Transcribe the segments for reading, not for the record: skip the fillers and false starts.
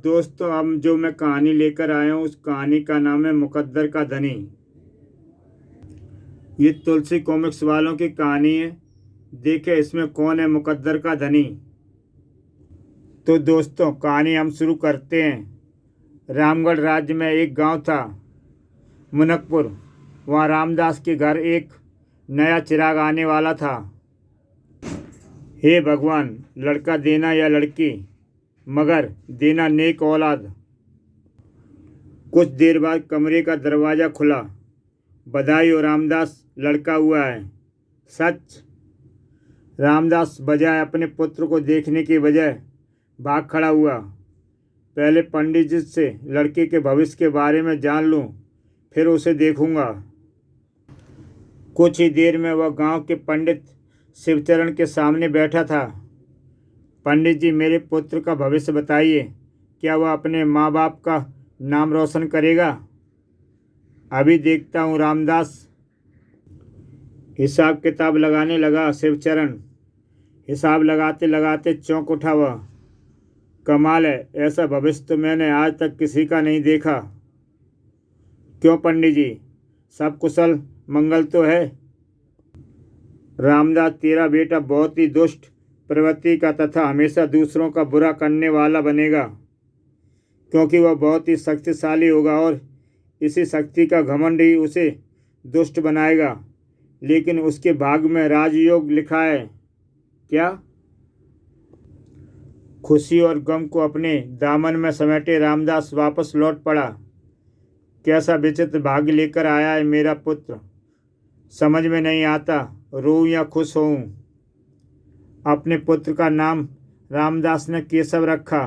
दोस्तों, अब जो मैं कहानी लेकर आया हूँ उस कहानी का नाम है मुकद्दर का धनी। ये तुलसी कॉमिक्स वालों की कहानी है। देखे इसमें कौन है मुकद्दर का धनी। तो दोस्तों, कहानी हम शुरू करते हैं। रामगढ़ राज्य में एक गांव था, मुनकपुर। वहाँ रामदास के घर एक नया चिराग आने वाला था। हे भगवान, लड़का देना या लड़की, मगर देना नेक औलाद। कुछ देर बाद कमरे का दरवाज़ा खुला। बधाई हो रामदास, लड़का हुआ है। सच? रामदास बजाय अपने पुत्र को देखने के बजाय भाग खड़ा हुआ। पहले पंडित जी से लड़के के भविष्य के बारे में जान लूं, फिर उसे देखूंगा। कुछ ही देर में वह गांव के पंडित शिवचरण के सामने बैठा था। पंडित जी, मेरे पुत्र का भविष्य बताइए। क्या वह अपने माँ बाप का नाम रोशन करेगा? अभी देखता हूँ रामदास। हिसाब किताब लगाने लगा शिवचरण। हिसाब लगाते लगाते चौंक उठा वह। कमाल है, ऐसा भविष्य तो मैंने आज तक किसी का नहीं देखा। क्यों पंडित जी, सब कुशल मंगल तो है? रामदास, तेरा बेटा बहुत ही दुष्ट प्रवृत्ति का तथा हमेशा दूसरों का बुरा करने वाला बनेगा, क्योंकि वह बहुत ही शक्तिशाली होगा और इसी शक्ति का घमंड ही उसे दुष्ट बनाएगा। लेकिन उसके भाग्य में राजयोग लिखा है। क्या? खुशी और गम को अपने दामन में समेटे रामदास वापस लौट पड़ा। कैसा विचित्र भाग्य लेकर आया है मेरा पुत्र। समझ में नहीं आता, रोऊं या खुश होऊं। अपने पुत्र का नाम रामदास ने केशव रखा।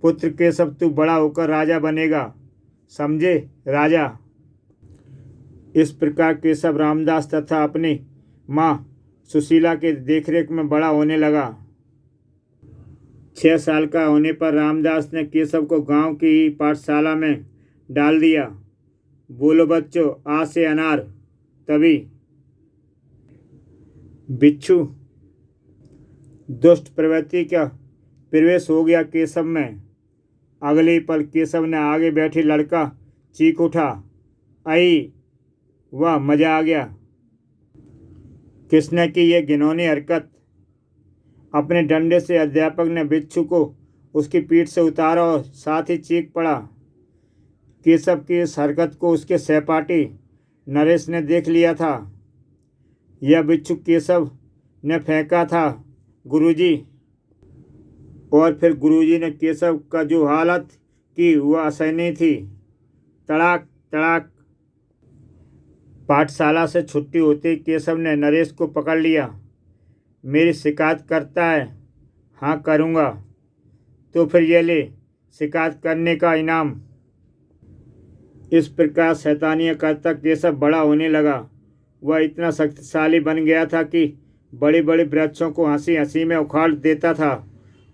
पुत्र केशव, तू बड़ा होकर राजा बनेगा, समझे? राजा। इस प्रकार केशव रामदास तथा अपनी माँ सुशीला के देखरेख में बड़ा होने लगा। 6 साल का होने पर रामदास ने केशव को गांव की ही पाठशाला में डाल दिया। बोलो बच्चों, आ से अनार। तभी बिच्छू दुष्ट प्रवृत्ति का प्रवेश हो गया केशव में। अगले ही पल केशव ने आगे बैठे लड़का चीख उठा, आई वाह, मजा आ गया। किसने की ये घिनौनी हरकत? अपने डंडे से अध्यापक ने बिच्छू को उसकी पीठ से उतारा और साथ ही चीख पड़ा। केशव की इस हरकत को उसके सहपाठी नरेश ने देख लिया था। यह बिच्छू केशव ने फेंका था गुरुजी। और फिर गुरुजी ने केशव का जो हालत की वह असहनीय थी। तड़ाक तड़ाक। पाठशाला से छुट्टी होते केशव ने नरेश को पकड़ लिया। मेरी शिकायत करता है? हाँ, करूँगा। तो फिर ये ले शिकायत करने का इनाम। इस प्रकार शैतानियाँ करता केशव बड़ा होने लगा। वह इतना शक्तिशाली बन गया था कि बड़े बड़े वृक्षों को हंसी हंसी में उखाड़ देता था,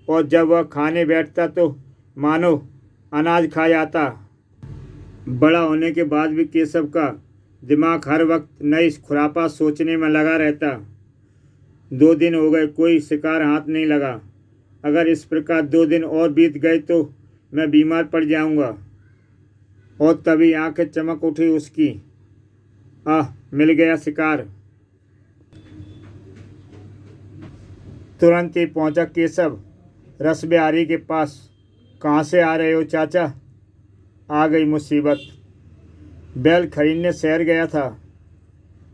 और जब वह खाने बैठता तो मानो अनाज खा जाता। बड़ा होने के बाद भी केशव का दिमाग हर वक्त नई खुरापात सोचने में लगा रहता। 2 दिन हो गए, कोई शिकार हाथ नहीं लगा। अगर इस प्रकार 2 दिन और बीत गए तो मैं बीमार पड़ जाऊंगा। और तभी आंखें चमक उठी उसकी। आह, मिल गया शिकार। तुरंत ही पहुंचा केशव रस बिहारी के पास। कहाँ से आ रहे हो चाचा? आ गई मुसीबत। बैल खरीदने शहर गया था।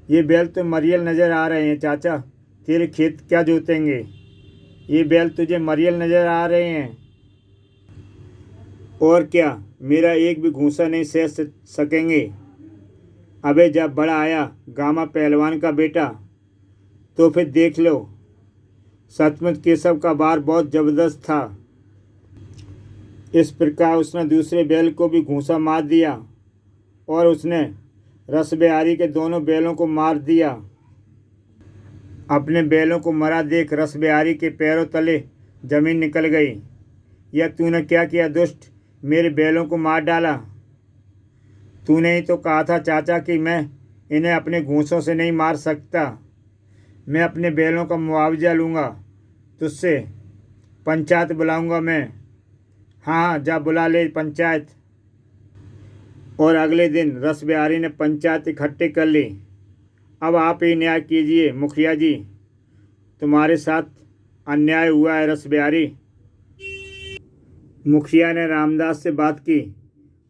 ये बैल तो मरियल नज़र आ रहे हैं चाचा, तेरे खेत क्या जोतेंगे? ये बैल तुझे मरियल नज़र आ रहे हैं? और क्या, मेरा एक भी घूंसा नहीं सह सकेंगे। अबे जब बड़ा आया गामा पहलवान का बेटा, तो फिर देख लो। सचमुच केशव का बार बहुत जबरदस्त था। इस प्रकार उसने दूसरे बैल को भी घूंसा मार दिया और उसने रस बिहारी के दोनों बैलों को मार दिया। अपने बैलों को मरा देख रस बिहारी के पैरों तले जमीन निकल गई। यह तूने क्या किया दुष्ट? मेरे बैलों को मार डाला। तूने ही तो कहा था चाचा कि मैं इन्हें अपने घूंसों से नहीं मार सकता। मैं अपने बैलों का मुआवजा लूँगा तुझसे। पंचायत बुलाऊँगा मैं। हाँ जा बुला ले पंचायत। और अगले दिन रस बिहारी ने पंचायत इकट्ठी कर ली। अब आप ही न्याय कीजिए मुखिया जी, तुम्हारे साथ अन्याय हुआ है रस बिहारी। मुखिया ने रामदास से बात की।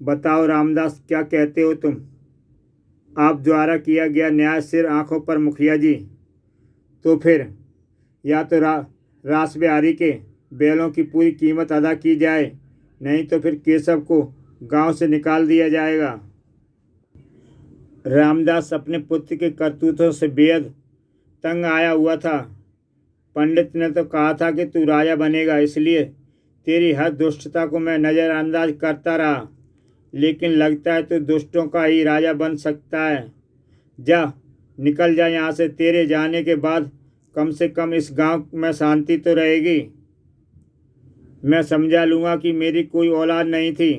बताओ रामदास, क्या कहते हो तुम? आप द्वारा किया गया न्याय सिर आंखों पर मुखिया जी। तो फिर या तो रास बिहारी के बैलों की पूरी कीमत अदा की जाए, नहीं तो फिर केशव को गांव से निकाल दिया जाएगा। रामदास अपने पुत्र के करतूतों से बेहद तंग आया हुआ था। पंडित ने तो कहा था कि तू राजा बनेगा, इसलिए तेरी हर दुष्टता को मैं नज़रअंदाज करता रहा, लेकिन लगता है तू दुष्टों का ही राजा बन सकता है। जा निकल जा यहाँ से। तेरे जाने के बाद कम से कम इस गांव में शांति तो रहेगी। मैं समझा लूँगा कि मेरी कोई औलाद नहीं थी।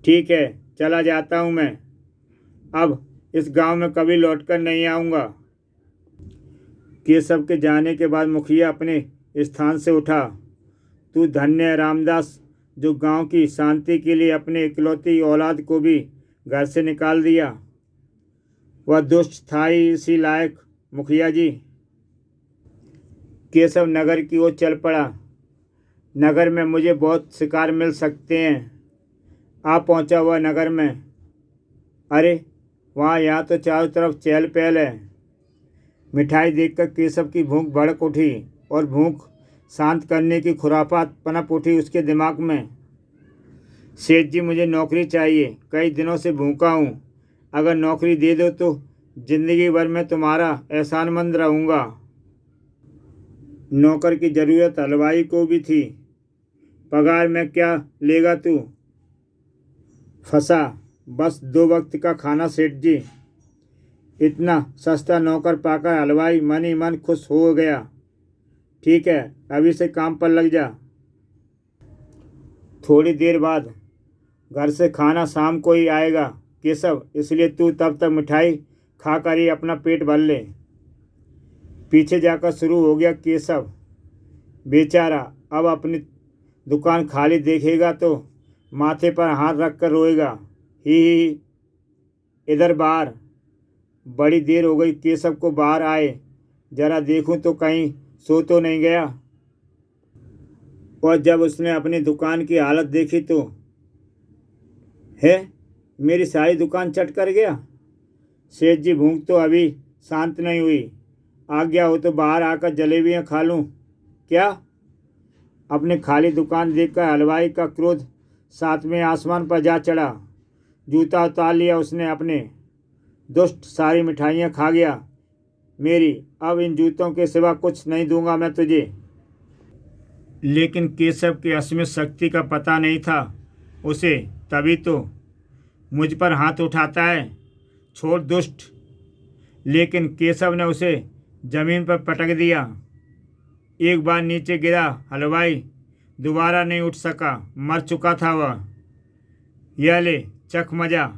ठीक है, चला जाता हूँ मैं। अब इस गांव में कभी लौटकर नहीं आऊँगा। केशव के जाने के बाद मुखिया अपने स्थान से उठा। तू धन्य है रामदास, जो गांव की शांति के लिए अपने इकलौती औलाद को भी घर से निकाल दिया। वह दुष्ट था ही इसी लायक मुखिया जी। केशव नगर की ओर चल पड़ा। नगर में मुझे बहुत शिकार मिल सकते हैं। आ पहुंचा हुआ नगर में। अरे वहाँ यहाँ तो चारों तरफ चहल पहल है। मिठाई देखकर केशव की भूख भड़क उठी और भूख शांत करने की खुरापात पनप उठी उसके दिमाग में। सेठ जी, मुझे नौकरी चाहिए, कई दिनों से भूखा हूँ। अगर नौकरी दे दो तो जिंदगी भर मैं तुम्हारा एहसानमंद रहूँगा। नौकर की ज़रूरत हलवाई को भी थी। पगार में क्या लेगा तू? फंसा, बस 2 वक्त का खाना सेठ जी। इतना सस्ता नौकर पाकर हलवाई मन ही मन खुश हो गया। ठीक है, अभी से काम पर लग जा। थोड़ी देर बाद घर से खाना शाम को ही आएगा केशव, इसलिए तू तब तक मिठाई खाकर ही अपना पेट भर ले। पीछे जाकर शुरू हो गया केशव। बेचारा अब अपनी दुकान खाली देखेगा तो माथे पर हाथ रखकर रोएगा। ही इधर बाहर। बड़ी देर हो गई केशव को बाहर आए। जरा देखूं तो कहीं सो तो नहीं गया। और जब उसने अपनी दुकान की हालत देखी तो है, मेरी सारी दुकान चट कर गया। सेठ जी, भूख तो अभी शांत नहीं हुई। आज्ञा हो तो बाहर आकर जलेबियाँ खा लूँ क्या? अपनी खाली दुकान देखकर हलवाई का क्रोध 7वें आसमान पर जा चढ़ा। जूता उतार लिया उसने अपने। दुष्ट, सारी मिठाइयाँ खा गया मेरी। अब इन जूतों के सिवा कुछ नहीं दूंगा मैं तुझे। लेकिन केशव की असीमित शक्ति का पता नहीं था उसे, तभी तो मुझ पर हाथ उठाता है। छोड़ दुष्ट। लेकिन केशव ने उसे जमीन पर पटक दिया। एक बार नीचे गिरा हलवाई दोबारा नहीं उठ सका, मर चुका था वह। यह ले चख मजा।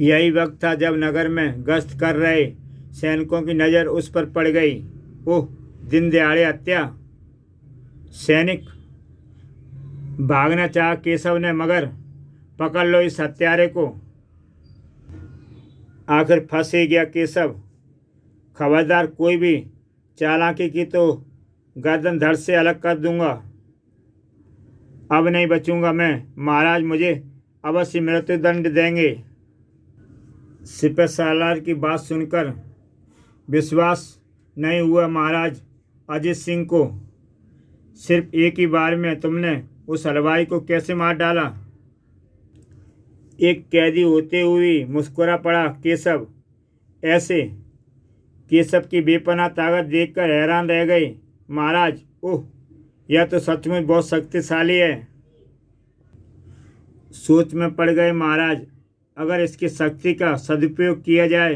यही वक्त था जब नगर में गश्त कर रहे सैनिकों की नज़र उस पर पड़ गई। ओह, दिन दहाड़े हत्या! सैनिक भागना चाहा केशव ने, मगर पकड़ लो इस हत्यारे को। आखिर फंस ही गया केशव। खबरदार कोई भी चालाकी की तो गर्दन धड़ से अलग कर दूंगा। अब नहीं बचूंगा मैं। महाराज मुझे अवश्य मृत्युदंड देंगे। सिपहसालार की बात सुनकर विश्वास नहीं हुआ महाराज अजीत सिंह को। सिर्फ एक ही बार में तुमने उस हलवाई को कैसे मार डाला? एक कैदी होते हुए मुस्कुरा पड़ा केशव। ऐसे केशव की बेपनाह ताकत देखकर हैरान रह गए महाराज। ओह, यह तो सचमुच बहुत शक्तिशाली है। सोच में पड़ गए महाराज। अगर इसकी शक्ति का सदुपयोग किया जाए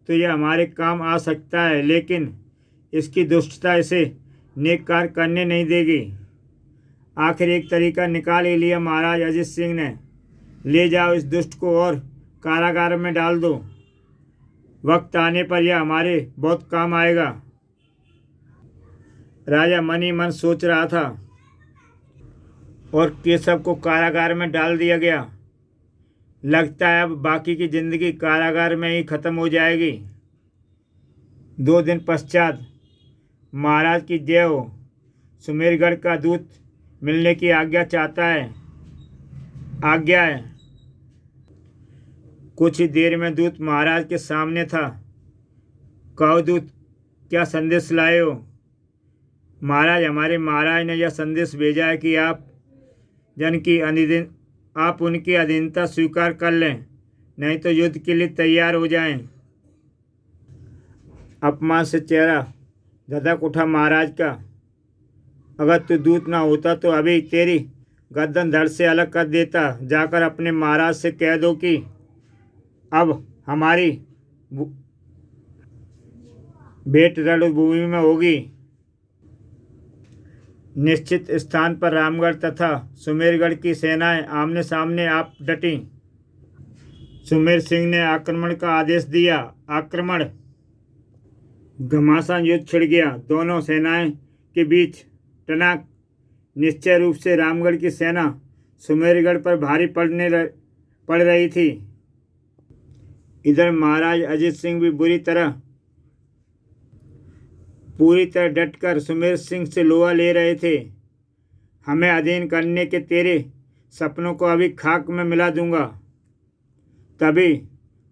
तो यह हमारे काम आ सकता है, लेकिन इसकी दुष्टता इसे नेक कार्य करने नहीं देगी। आखिर एक तरीका निकाल ही लिया महाराज अजीत सिंह ने। ले जाओ इस दुष्ट को और कारागार में डाल दो। वक्त आने पर यह हमारे बहुत काम आएगा। राजा मन ही मन सोच रहा था। और केशव को कारागार में डाल दिया गया। लगता है अब बाकी की जिंदगी कारागार में ही खत्म हो जाएगी। 2 दिन पश्चात महाराज की जय हो। सुमेरगढ़ का दूत मिलने की आज्ञा चाहता है। आज्ञा है। कुछ ही देर में दूत महाराज के सामने था। कहो दूत, क्या संदेश लाए हो? महाराज, हमारे महाराज ने यह संदेश भेजा है कि आप उनकी अधीनता स्वीकार कर लें, नहीं तो युद्ध के लिए तैयार हो जाएं। अपमान से चेहरा धधक उठा महाराज का। अगर तू दूत ना होता तो अभी तेरी गर्दन धड़ से अलग कर देता। जाकर अपने महाराज से कह दो कि अब हमारी भेंट रणभूमि में होगी। निश्चित स्थान पर रामगढ़ तथा सुमेरगढ़ की सेनाएं आमने सामने आप डटी। सुमेर सिंह ने आक्रमण का आदेश दिया। आक्रमण। घमासान युद्ध छिड़ गया। दोनों सेनाएं के बीच टनाक। निश्चय रूप से रामगढ़ की सेना सुमेरगढ़ पर भारी पड़ रही थी। इधर महाराज अजीत सिंह भी पूरी तरह डटकर सुमेर सिंह से लोहा ले रहे थे। हमें अधीन करने के तेरे सपनों को अभी खाक में मिला दूंगा। तभी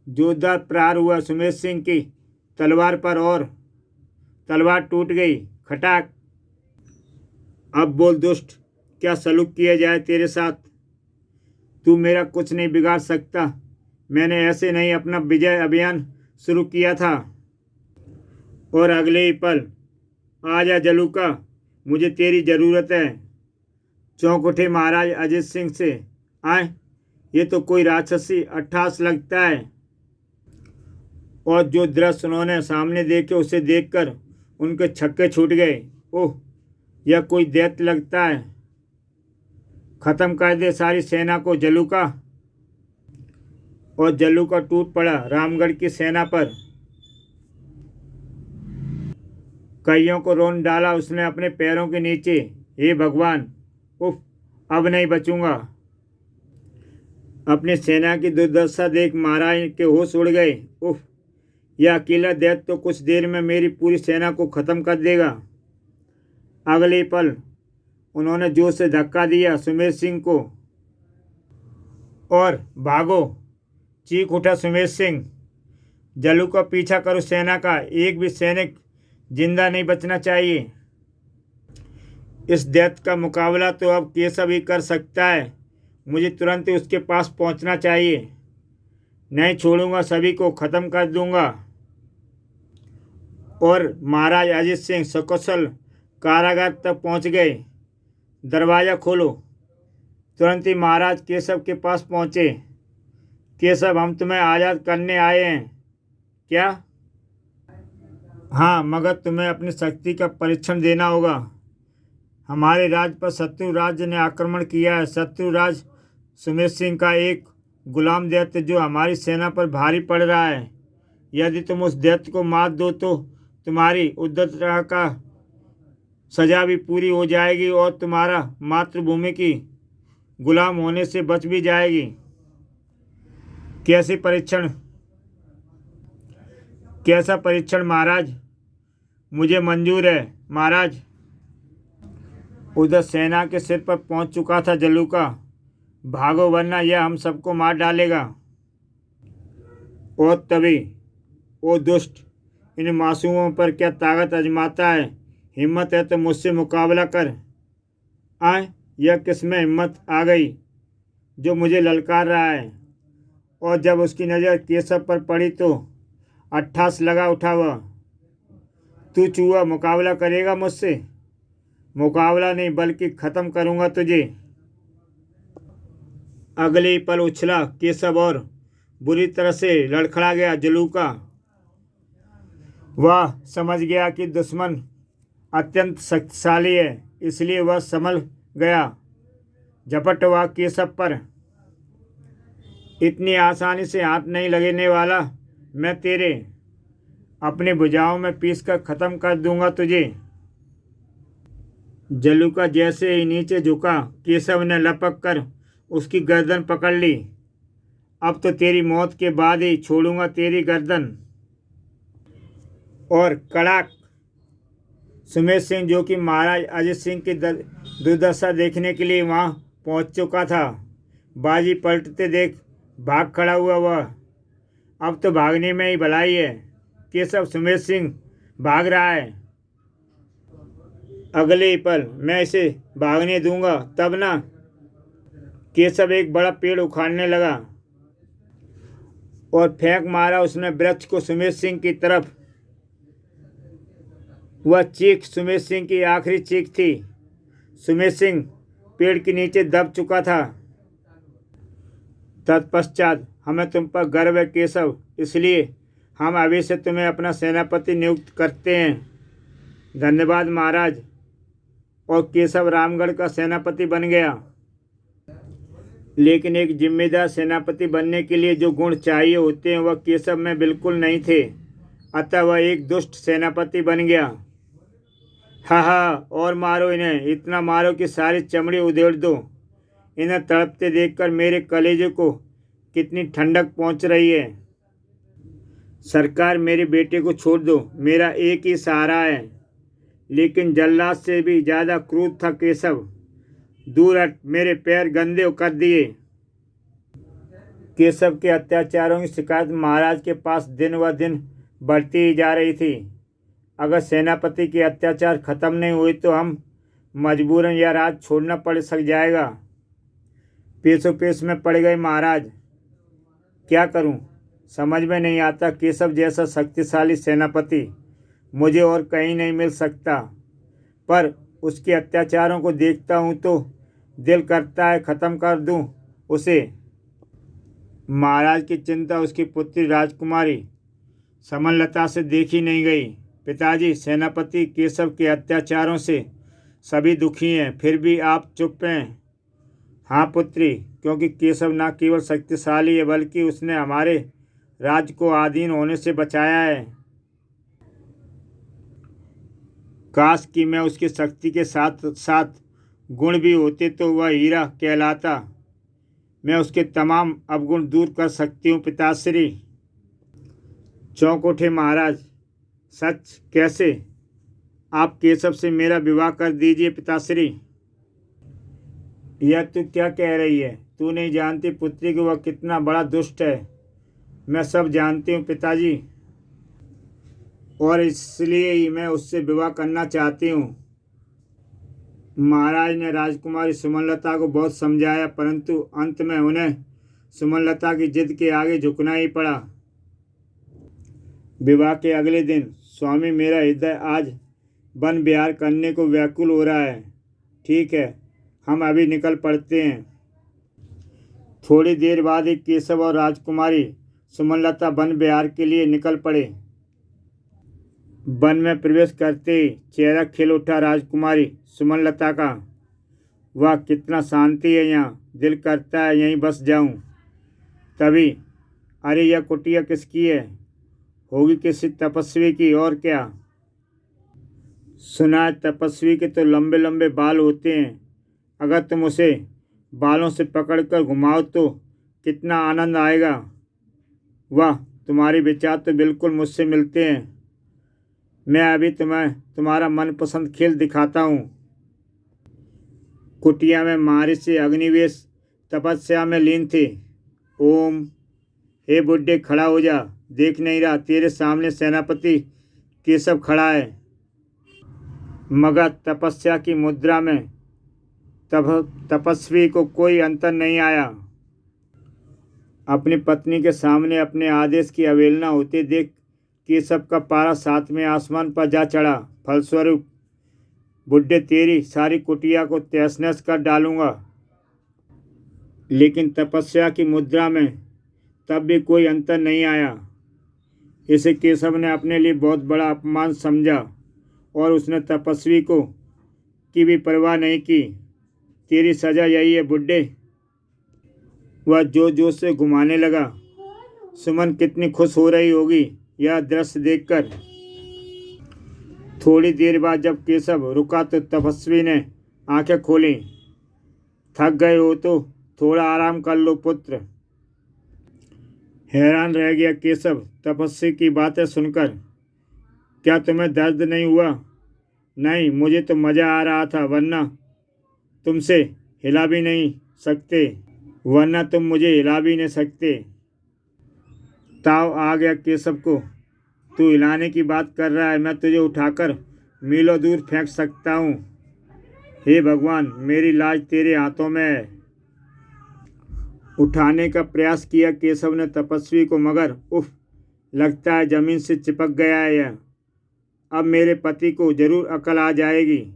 जोरदार प्रहार हुआ सुमेर सिंह की तलवार पर और तलवार टूट गई। खटाक। अब बोल दुष्ट, क्या सलूक किया जाए तेरे साथ? तू मेरा कुछ नहीं बिगाड़ सकता। मैंने ऐसे नहीं अपना विजय अभियान शुरू किया था। और अगले ही पल, आजा जलूका, मुझे तेरी ज़रूरत है। चौंक उठे महाराज अजीत सिंह से। आए, ये तो कोई राक्षसी अट्ठास लगता है। और जो दृश्य उन्होंने सामने देखे उसे देखकर उनके छक्के छूट गए। ओह, यह कोई दैत्य लगता है। खत्म कर दे सारी सेना को जलूका। और जलूका टूट पड़ा रामगढ़ की सेना पर। कईयों को रौंद डाला उसने अपने पैरों के नीचे। हे भगवान, उफ, अब नहीं बचूंगा। अपनी सेना की दुर्दशा देख महाराज के होश उड़ गए। उफ, यह अकेला दैत्य तो कुछ देर में मेरी पूरी सेना को खत्म कर देगा। अगले पल उन्होंने जोर से धक्का दिया सुमेर सिंह को। और भागो, चीख उठा सुमेर सिंह। जलू का पीछा करो सेना का। एक भी सैनिक जिंदा नहीं बचना चाहिए। इस दैत्य का मुकाबला तो अब केशव ही कर सकता है। मुझे तुरंत ही उसके पास पहुंचना चाहिए। नहीं छोड़ूंगा, सभी को ख़त्म कर दूंगा। और महाराज अजीत सिंह सकुशल कारागार तक पहुंच गए। दरवाज़ा खोलो। तुरंत ही महाराज केशव के पास पहुंचे। केशव, हम तुम्हें आज़ाद करने आए हैं। क्या? हाँ, मगर तुम्हें अपनी शक्ति का परीक्षण देना होगा। हमारे राज्य पर शत्रु राज्य ने आक्रमण किया है। शत्रु राज्य सुमेर सिंह का एक गुलाम दैत्य जो हमारी सेना पर भारी पड़ रहा है। यदि तुम उस दैत्य को मार दो तो तुम्हारी उद्दतता का सजा भी पूरी हो जाएगी और तुम्हारा मातृभूमि की गुलाम होने से बच भी जाएगी। कैसा परीक्षण महाराज? मुझे मंजूर है महाराज। उधर सेना के सिर पर पहुंच चुका था जलूका। भागो वरना यह हम सबको मार डालेगा। और तभी, ओ दुष्ट, इन मासूमों पर क्या ताकत आजमाता है? हिम्मत है तो मुझसे मुकाबला कर। आए, यह किसमें हिम्मत आ गई जो मुझे ललकार रहा है? और जब उसकी नज़र केशव पर पड़ी तो अट्ठास लगा उठा हुआ। तू चूहा मुकाबला करेगा मुझसे? मुकाबला नहीं बल्कि ख़त्म करूँगा तुझे। अगले ही पल उछला केशव और बुरी तरह से लड़खड़ा गया जलूका। वह समझ गया कि दुश्मन अत्यंत शक्तिशाली है, इसलिए वह संभल गया। झपट हुआ केशव पर। इतनी आसानी से हाथ नहीं लगने वाला। मैं तेरे अपनी भुजाओं में पीसकर ख़त्म कर दूंगा तुझे। जल्लू का जैसे ही नीचे झुका, केशव ने लपक कर उसकी गर्दन पकड़ ली। अब तो तेरी मौत के बाद ही छोड़ूंगा तेरी गर्दन। और कड़ाक, सुमेर सिंह, जो कि महाराज अजित सिंह की दुर्दशा देखने के लिए वहां पहुंच चुका था, बाजी पलटते देख भाग खड़ा हुआ वह। अब तो भागने में ही भलाई है। केशव, सुमेर सिंह भाग रहा है। अगले ही पल मैं इसे भागने दूंगा तब ना। केशव एक बड़ा पेड़ उखाड़ने लगा और फेंक मारा उसने वृक्ष को सुमेर सिंह की तरफ। वह चीख सुमेर सिंह की आखिरी चीख थी। सुमेर सिंह पेड़ के नीचे दब चुका था। तत्पश्चात, हमें तुम पर गर्व है केशव, इसलिए हम अभी से तुम्हें अपना सेनापति नियुक्त करते हैं। धन्यवाद महाराज। और केशव रामगढ़ का सेनापति बन गया। लेकिन एक जिम्मेदार सेनापति बनने के लिए जो गुण चाहिए होते हैं वह केशव में बिल्कुल नहीं थे। अतः वह एक दुष्ट सेनापति बन गया। हा, और मारो इन्हें, इतना मारो कि सारी चमड़ी उधेड़ दो। इन्हें तड़पते देखकर मेरे कलेजे को कितनी ठंडक पहुंच रही है। सरकार, मेरे बेटे को छोड़ दो, मेरा एक ही सहारा है। लेकिन जल्लाद से भी ज़्यादा क्रूर था केशव। दूर हट, मेरे पैर गंदे कर दिए। केशव के अत्याचारों की शिकायत महाराज के पास दिन व दिन बढ़ती ही जा रही थी। अगर सेनापति के अत्याचार खत्म नहीं हुए तो हम मजबूरन यह राज छोड़ना पड़ सक जाएगा। पेशों पेश में पड़ गए महाराज। क्या करूं, समझ में नहीं आता। केशव जैसा शक्तिशाली सेनापति मुझे और कहीं नहीं मिल सकता, पर उसके अत्याचारों को देखता हूं तो दिल करता है ख़त्म कर दूं उसे। महाराज की चिंता उसकी पुत्री राजकुमारी समनलता से देखी नहीं गई। पिताजी, सेनापति केशव के अत्याचारों से सभी दुखी हैं, फिर भी आप चुप हैं। हाँ पुत्री, क्योंकि केशव न केवल शक्तिशाली है बल्कि उसने हमारे राज्य को अधीन होने से बचाया है। काश कि मैं उसकी शक्ति के साथ साथ गुण भी होते तो वह हीरा कहलाता। मैं उसके तमाम अवगुण दूर कर सकती हूँ पिताश्री। चौंक उठे महाराज। सच? कैसे? आप केशव से मेरा विवाह कर दीजिए पिताश्री। यह तू क्या कह रही है? तू नहीं जानती पुत्री कि वह कितना बड़ा दुष्ट है। मैं सब जानती हूँ पिताजी, और इसलिए ही मैं उससे विवाह करना चाहती हूँ। महाराज ने राजकुमारी सुमनलता को बहुत समझाया, परंतु अंत में उन्हें सुमनलता की जिद के आगे झुकना ही पड़ा। विवाह के अगले दिन, स्वामी, मेरा हृदय आज वन विहार करने को व्याकुल हो रहा है। ठीक है, हम अभी निकल पड़ते हैं। थोड़ी देर बाद ही केशव और राजकुमारी सुमनलता वन विहार के लिए निकल पड़े। वन में प्रवेश करते ही चेहरा खिल उठा राजकुमारी सुमनलता का। वाह, कितना शांति है यहाँ, दिल करता है यहीं बस जाऊं। तभी, अरे यह कुटिया किसकी है? होगी किसी तपस्वी की, और क्या। सुना है तपस्वी के तो लंबे लंबे बाल होते हैं। अगर तुम उसे बालों से पकड़कर घुमाओ तो कितना आनंद आएगा। वाह, तुम्हारे विचार तो बिल्कुल मुझसे मिलते हैं। मैं अभी तुम्हें तुम्हारा मनपसंद खेल दिखाता हूँ। कुटिया में महर्षि अग्निवेश तपस्या में लीन थे। ओम। हे बुड्ढे, खड़ा हो जा, देख नहीं रहा तेरे सामने सेनापति केशव खड़ा है। मगर तपस्या की मुद्रा में तपस्वी को कोई अंतर नहीं आया। अपनी पत्नी के सामने अपने आदेश की अवहेलना होते देख केशव का पारा 7वें आसमान पर जा चढ़ा। फलस्वरूप, बुड्ढे, तेरी सारी कुटिया को तहस नहस कर डालूंगा। लेकिन तपस्या की मुद्रा में तब भी कोई अंतर नहीं आया। इसे केशव ने अपने लिए बहुत बड़ा अपमान समझा और उसने तपस्वी को की भी परवाह नहीं की। तेरी सजा यही है बुड्ढे। वह जोर जोर से घुमाने लगा। सुमन कितनी खुश हो रही होगी यह दृश्य देखकर। थोड़ी देर बाद जब केशव रुका तो तपस्वी ने आंखें खोली। थक गए हो तो थोड़ा आराम कर लो पुत्र। हैरान रह गया केशव तपस्वी की बातें सुनकर। क्या तुम्हें दर्द नहीं हुआ? नहीं, मुझे तो मज़ा आ रहा था, वरना तुम मुझे हिला भी नहीं सकते। ताव आ गया केशव को। तू हिलाने की बात कर रहा है, मैं तुझे उठाकर मीलों दूर फेंक सकता हूँ। हे भगवान, मेरी लाज तेरे हाथों में है। उठाने का प्रयास किया केशव ने तपस्वी को, मगर उफ, लगता है जमीन से चिपक गया है यह। अब मेरे पति को जरूर अकल आ जाएगी।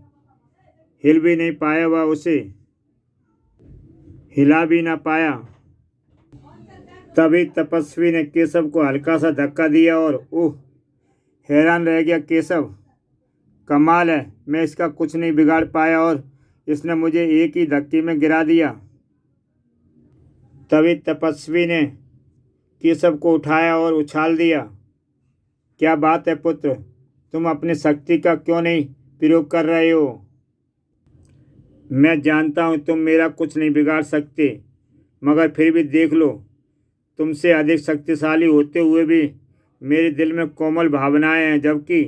हिल भी नहीं पाया वह, उसे हिला भी ना पाया। तभी तपस्वी ने केशव को हल्का सा धक्का दिया और हैरान रह गया केशव। कमाल है, मैं इसका कुछ नहीं बिगाड़ पाया और इसने मुझे एक ही धक्के में गिरा दिया। तभी तपस्वी ने केशव को उठाया और उछाल दिया। क्या बात है पुत्र, तुम अपनी शक्ति का क्यों नहीं प्रयोग कर रहे हो? मैं जानता हूँ तुम मेरा कुछ नहीं बिगाड़ सकते, मगर फिर भी देख लो, तुमसे अधिक शक्तिशाली होते हुए भी मेरे दिल में कोमल भावनाएं हैं, जबकि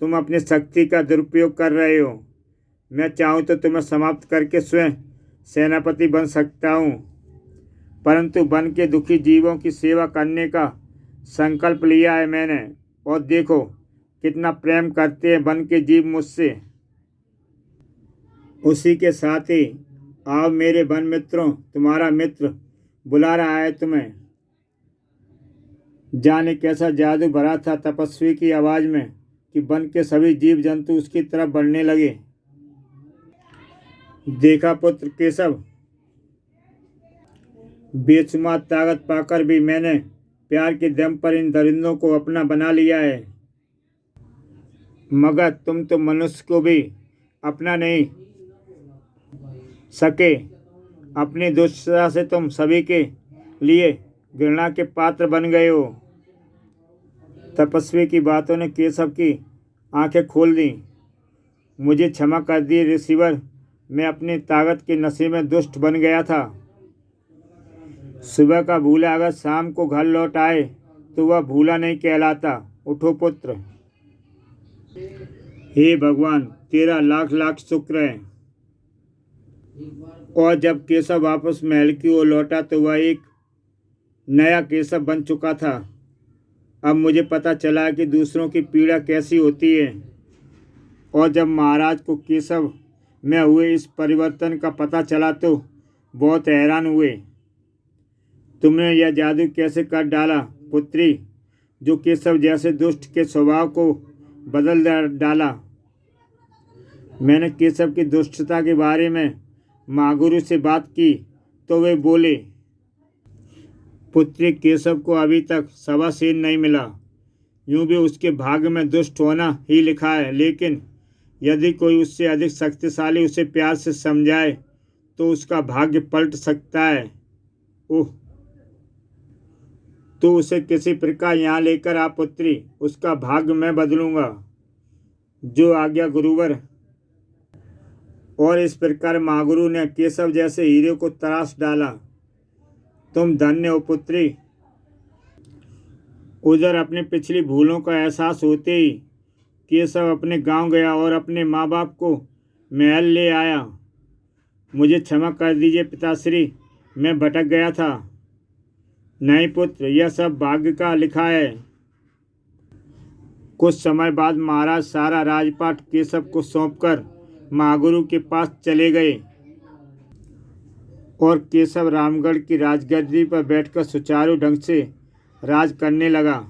तुम अपनी शक्ति का दुरुपयोग कर रहे हो। मैं चाहूँ तो तुम्हें समाप्त करके स्वयं सेनापति बन सकता हूँ, परंतु वन के दुखी जीवों की सेवा करने का संकल्प लिया है मैंने, और देखो कितना प्रेम करते हैं वन के जीव मुझसे। उसी के साथ ही आओ मेरे वन मित्रों, तुम्हारा मित्र बुला रहा है तुम्हें। जाने कैसा जादू भरा था तपस्वी की आवाज़ में कि वन के सभी जीव जंतु उसकी तरफ बढ़ने लगे। देखा पुत्र केशव, बेशुमार ताकत पाकर भी मैंने प्यार के दम पर इन दरिंदों को अपना बना लिया है, मगर तुम तो मनुष्य को भी अपना नहीं सके। अपनी दुष्टता से तुम सभी के लिए घृणा के पात्र बन गए हो। तपस्वी की बातों ने केशव की आंखें खोल दी। मुझे क्षमा कर दिए ऋषिवर, मैं अपनी ताकत के नशे में दुष्ट बन गया था। सुबह का भूला अगर शाम को घर लौट आए तो वह भूला नहीं कहलाता। उठो पुत्र। हे भगवान, तेरा लाख लाख शुक्र है। और जब केशव वापस महल की ओर लौटा तो वह एक नया केशव बन चुका था। अब मुझे पता चला कि दूसरों की पीड़ा कैसी होती है, और जब महाराज को केशव में हुए इस परिवर्तन का पता चला तो बहुत हैरान हुए। तुमने यह जादू कैसे कर डाला पुत्री, जो केशव जैसे दुष्ट के स्वभाव को बदल डाला? मैंने केशव की दुष्टता के बारे में महागुरु से बात की तो वे बोले, पुत्री, केशव को अभी तक सवा सेर नहीं मिला। यूं भी उसके भाग्य में दुष्ट होना ही लिखा है, लेकिन यदि कोई उससे अधिक शक्तिशाली उसे प्यार से समझाए तो उसका भाग्य पलट सकता है। तो उसे किसी प्रकार यहाँ लेकर आ पुत्री, उसका भाग्य मैं बदलूंगा। जो आज्ञा गुरुवर। और इस प्रकार महागुरु ने केशव जैसे हीरे को तराश डाला। तुम धन्य हो पुत्री। उधर अपनी पिछली भूलों का एहसास होते ही केशव अपने गांव गया और अपने माँ बाप को महल ले आया। मुझे क्षमा कर दीजिए पिताश्री, मैं भटक गया था। नहीं पुत्र, यह सब भाग्य का लिखा है। कुछ समय बाद महाराज सारा राजपाट केशव को सौंपकर महागुरु के पास चले गए और केशव रामगढ़ की राजगद्दी पर बैठकर सुचारू ढंग से राज करने लगा।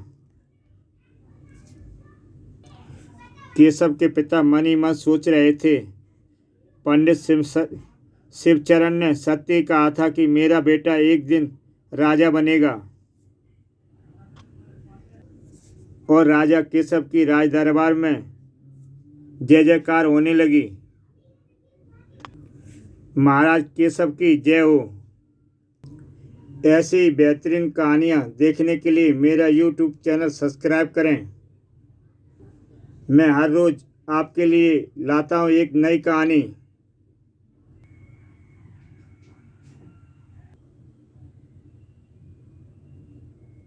केशव के पिता मन ही मन सोच रहे थे। पंडित शिवचरण ने सत्य कहा था कि मेरा बेटा एक दिन राजा बनेगा, और राजा केशव की राज दरबार में जय जयकार होने लगी। महाराज केशव की जय हो। ऐसी ही बेहतरीन कहानियाँ देखने के लिए मेरा YouTube चैनल सब्सक्राइब करें। मैं हर रोज़ आपके लिए लाता हूँ एक नई कहानी।